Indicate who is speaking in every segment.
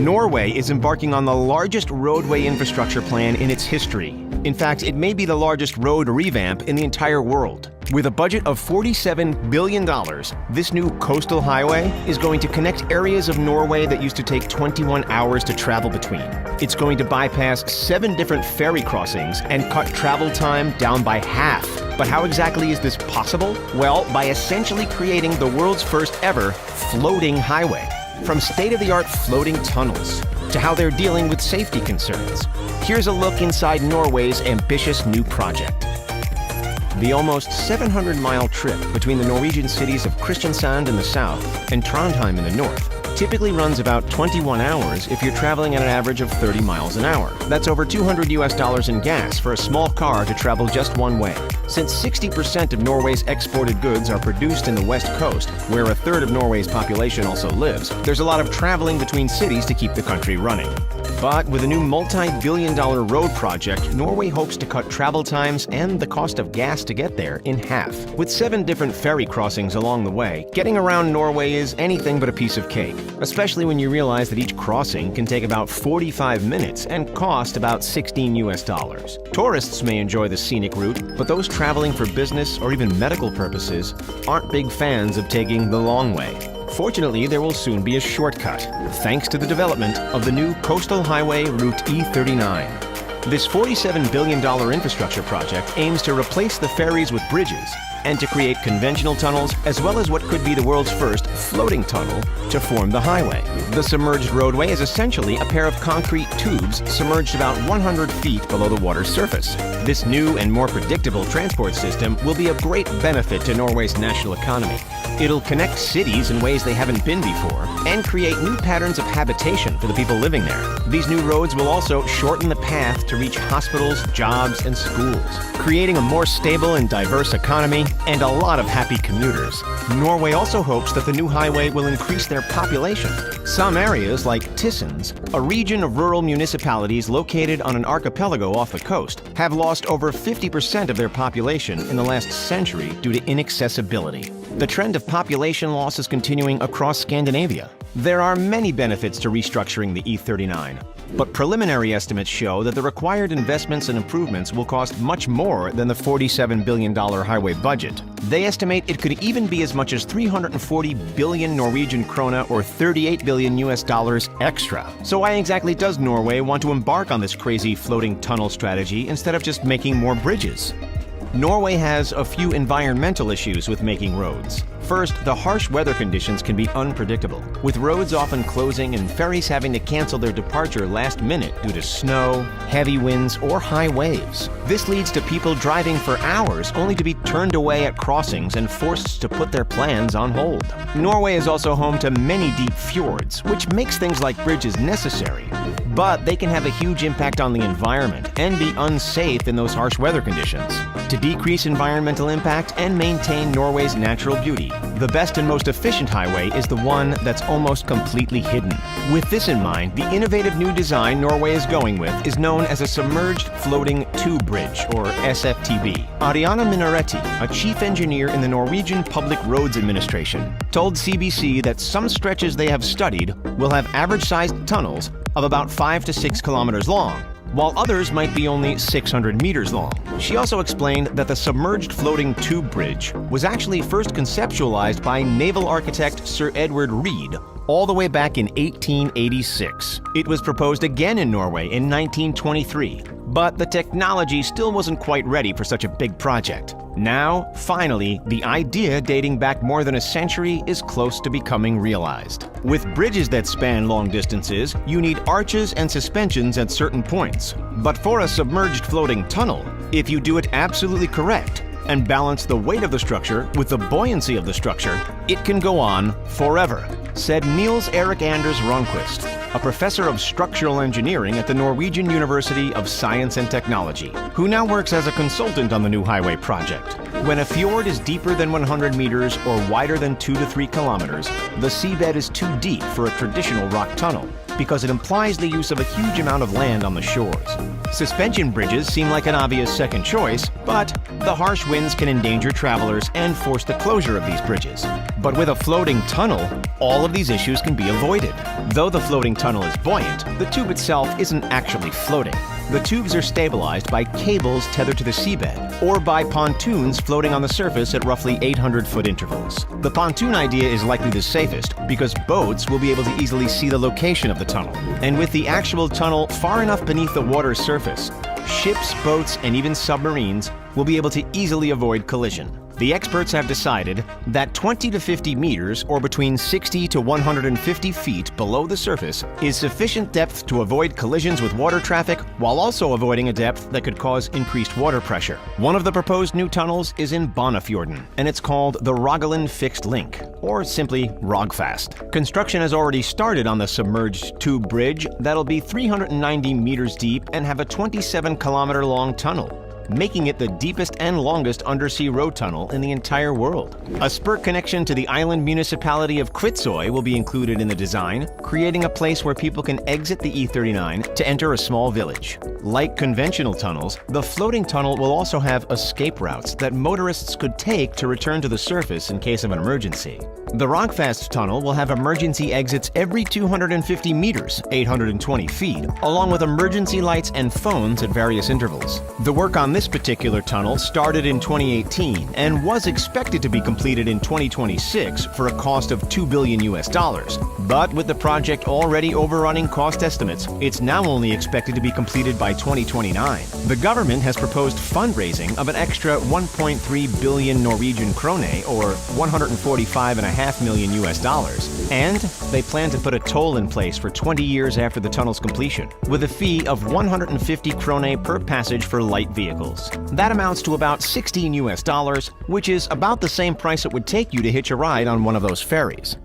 Speaker 1: Norway is embarking on the largest roadway infrastructure plan in its history. In fact, it may be the largest road revamp in the entire world. With a budget of $47 billion, this new coastal highway is going to connect areas of Norway that used to take 21 hours to travel between. It's going to bypass 7 different ferry crossings and cut travel time down by half. But how exactly is this possible? Well, by essentially creating the world's first ever floating highway. From state-of-the-art floating tunnels to how they're dealing with safety concerns. Here's a look inside Norway's ambitious new project. The almost 700-mile trip between the Norwegian cities of Kristiansand in the south and Trondheim in the north typically runs about 21 hours if you're traveling at an average of 30 miles an hour. That's over $200 in gas for a small car to travel just one way. Since 60% of Norway's exported goods are produced in the west coast, where a third of Norway's population also lives, there's a lot of traveling between cities to keep the country running. But with a new multi-billion-dollar road project, Norway hopes to cut travel times and the cost of gas to get there in half. With 7 different ferry crossings along the way, getting around Norway is anything but a piece of cake, especially when you realize that each crossing can take about 45 minutes and cost about $16. Tourists may enjoy the scenic route, but those traveling for business or even medical purposes aren't big fans of taking the long way. Fortunately, there will soon be a shortcut, thanks to the development of the new Coastal Highway Route E39. This $47 billion infrastructure project aims to replace the ferries with bridges and to create conventional tunnels as well as what could be the world's first floating tunnel to form the highway. The submerged roadway is essentially a pair of concrete tubes submerged about 100 feet below the water's surface. This new and more predictable transport system will be a great benefit to Norway's national economy. It'll connect cities in ways they haven't been before and create new patterns of habitation for the people living there. These new roads will also shorten the path to reach hospitals, jobs, and schools, creating a more stable and diverse economy and a lot of happy commuters. Norway also hopes that the new highway will increase their population. Some areas, like Tysons, a region of rural municipalities located on an archipelago off the coast, have lost over 50% of their population in the last century due to inaccessibility. The trend of population loss is continuing across Scandinavia. There are many benefits to restructuring the E39, but preliminary estimates show that the required investments and improvements will cost much more than the $47 billion highway budget. They estimate it could even be as much as 340 billion Norwegian krone or $38 billion extra. So why exactly does Norway want to embark on this crazy floating tunnel strategy instead of just making more bridges? Norway has a few environmental issues with making roads. First, the harsh weather conditions can be unpredictable, with roads often closing and ferries having to cancel their departure last minute due to snow, heavy winds, or high waves. This leads to people driving for hours only to be turned away at crossings and forced to put their plans on hold. Norway is also home to many deep fjords, which makes things like bridges necessary. But they can have a huge impact on the environment and be unsafe in those harsh weather conditions. To decrease environmental impact and maintain Norway's natural beauty, the best and most efficient highway is the one that's almost completely hidden. With this in mind, the innovative new design Norway is going with is known as a Submerged Floating Tube Bridge, or SFTB. Ariana Minaretti, a chief engineer in the Norwegian Public Roads Administration, told CBC that some stretches they have studied will have average-sized tunnels of about 5 to 6 kilometers long, while others might be only 600 meters long. She also explained that the Submerged Floating Tube Bridge was actually first conceptualized by naval architect Sir Edward Reed all the way back in 1886. It was proposed again in Norway in 1923, but the technology still wasn't quite ready for such a big project. Now, finally, the idea dating back more than a century is close to becoming realized. With bridges that span long distances, you need arches and suspensions at certain points. But for a submerged floating tunnel, if you do it absolutely correct and balance the weight of the structure with the buoyancy of the structure, it can go on forever, said Niels Erik Anders Ronquist, a professor of structural engineering at the Norwegian University of Science and Technology, who now works as a consultant on the new highway project. When a fjord is deeper than 100 meters or wider than 2 to 3 kilometers, the seabed is too deep for a traditional rock tunnel. because it implies the use of a huge amount of land on the shores. Suspension bridges seem like an obvious second choice, but the harsh winds can endanger travelers and force the closure of these bridges. But with a floating tunnel, all of these issues can be avoided. Though the floating tunnel is buoyant, the tube itself isn't actually floating. The tubes are stabilized by cables tethered to the seabed, or by pontoons floating on the surface at roughly 800-foot intervals. The pontoon idea is likely the safest because boats will be able to easily see the location of the tunnel. And with the actual tunnel far enough beneath the water's surface, ships, boats, and even submarines will be able to easily avoid collision. The experts have decided that 20 to 50 meters, or between 60 to 150 feet below the surface, is sufficient depth to avoid collisions with water traffic while also avoiding a depth that could cause increased water pressure. One of the proposed new tunnels is in Bonnefjorden, and it's called the Rogaland Fixed Link, or simply Rogfast. Construction has already started on the Submerged Tube Bridge that'll be 390 meters deep and have a 27-kilometer-long tunnel, making it the deepest and longest undersea road tunnel in the entire world. A spur connection to the island municipality of Kvitsøy will be included in the design, creating a place where people can exit the E39 to enter a small village. Like conventional tunnels, the floating tunnel will also have escape routes that motorists could take to return to the surface in case of an emergency. The Rogfast tunnel will have emergency exits every 250 meters, 820 feet, along with emergency lights and phones at various intervals. The work on this particular tunnel started in 2018 and was expected to be completed in 2026 for a cost of $2 billion. But with the project already overrunning cost estimates, it's now only expected to be completed by 2029. The government has proposed fundraising of an extra 1.3 billion Norwegian krone, or $145.5 million, and they plan to put a toll in place for 20 years after the tunnel's completion, with a fee of 150 krone per passage for light vehicles. That amounts to about $16, which is about the same price it would take you to hitch a ride on one of those ferries.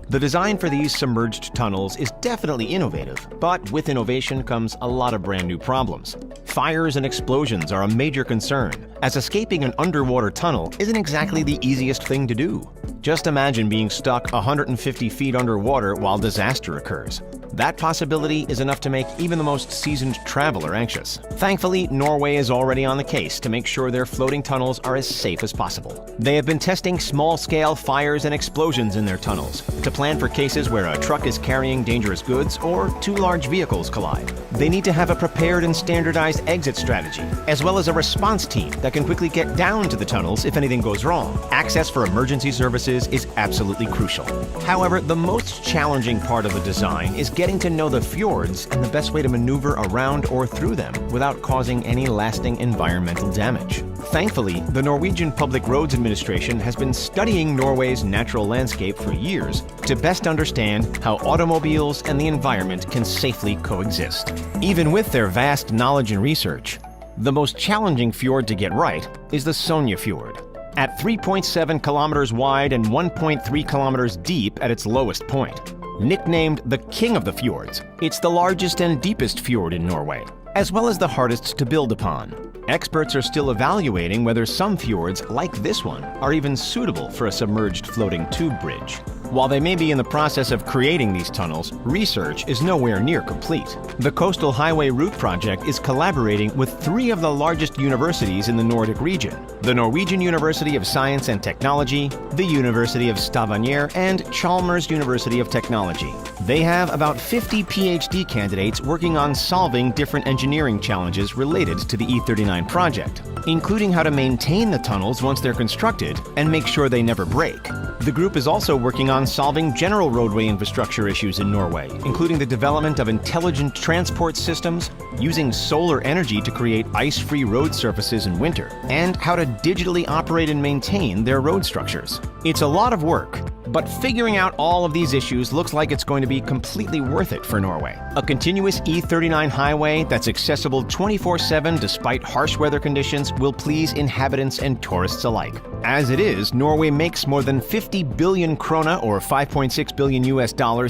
Speaker 1: The design for these submerged tunnels is definitely innovative, but with innovation comes a lot of brand new problems. Fires and explosions are a major concern, as escaping an underwater tunnel isn't exactly the easiest thing to do. Just imagine being stuck 150 feet underwater while disaster occurs. That possibility is enough to make even the most seasoned traveler anxious. Thankfully, Norway is already on the case to make sure their floating tunnels are as safe as possible. They have been testing small-scale fires and explosions in their tunnels to plan for cases where a truck is carrying dangerous goods or two large vehicles collide. They need to have a prepared and standardized exit strategy, as well as a response team that can quickly get down to the tunnels if anything goes wrong. Access for emergency services is absolutely crucial. However, the most challenging part of the design is getting to know the fjords and the best way to maneuver around or through them without causing any lasting environmental damage. Thankfully, the Norwegian Public Roads Administration has been studying Norway's natural landscape for years to best understand how automobiles and the environment can safely coexist. Even with their vast knowledge and research, the most challenging fjord to get right is the Sonja Fjord. At 3.7 kilometers wide and 1.3 kilometers deep at its lowest point. Nicknamed the King of the Fjords, it's the largest and deepest fjord in Norway, as well as the hardest to build upon. Experts are still evaluating whether some fjords, like this one, are even suitable for a submerged floating tube bridge. While they may be in the process of creating these tunnels, research is nowhere near complete. The Coastal Highway Route project is collaborating with 3 of the largest universities in the Nordic region: the Norwegian University of Science and Technology, the University of Stavanger, and Chalmers University of Technology. They have about 50 PhD candidates working on solving different engineering challenges related to the E39 project, including how to maintain the tunnels once they're constructed and make sure they never break. The group is also working on solving general roadway infrastructure issues in Norway, including the development of intelligent transport systems, using solar energy to create ice-free road surfaces in winter, and how to digitally operate and maintain their road structures. It's a lot of work, but figuring out all of these issues looks like it's going to be completely worth it for Norway. A continuous E39 highway that's accessible 24/7 despite harsh weather conditions will please inhabitants and tourists alike. As it is, Norway makes more than 50 billion krona, or $5.6 billion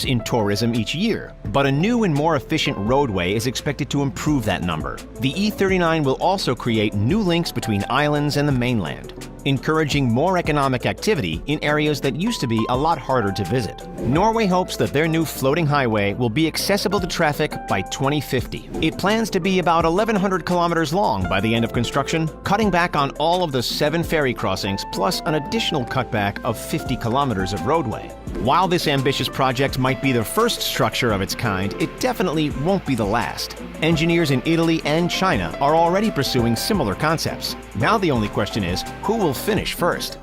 Speaker 1: in tourism each year. But a new and more efficient roadway is expected to improve that number. The E39 will also create new links between islands and the mainland. encouraging more economic activity in areas that used to be a lot harder to visit. Norway hopes that their new floating highway will be accessible to traffic by 2050. It plans to be about 1,100 kilometers long by the end of construction, cutting back on all of the 7 ferry crossings plus an additional cutback of 50 kilometers of roadway. While this ambitious project might be the first structure of its kind, it definitely won't be the last. Engineers in Italy and China are already pursuing similar concepts. Now the only question is, who will finish first?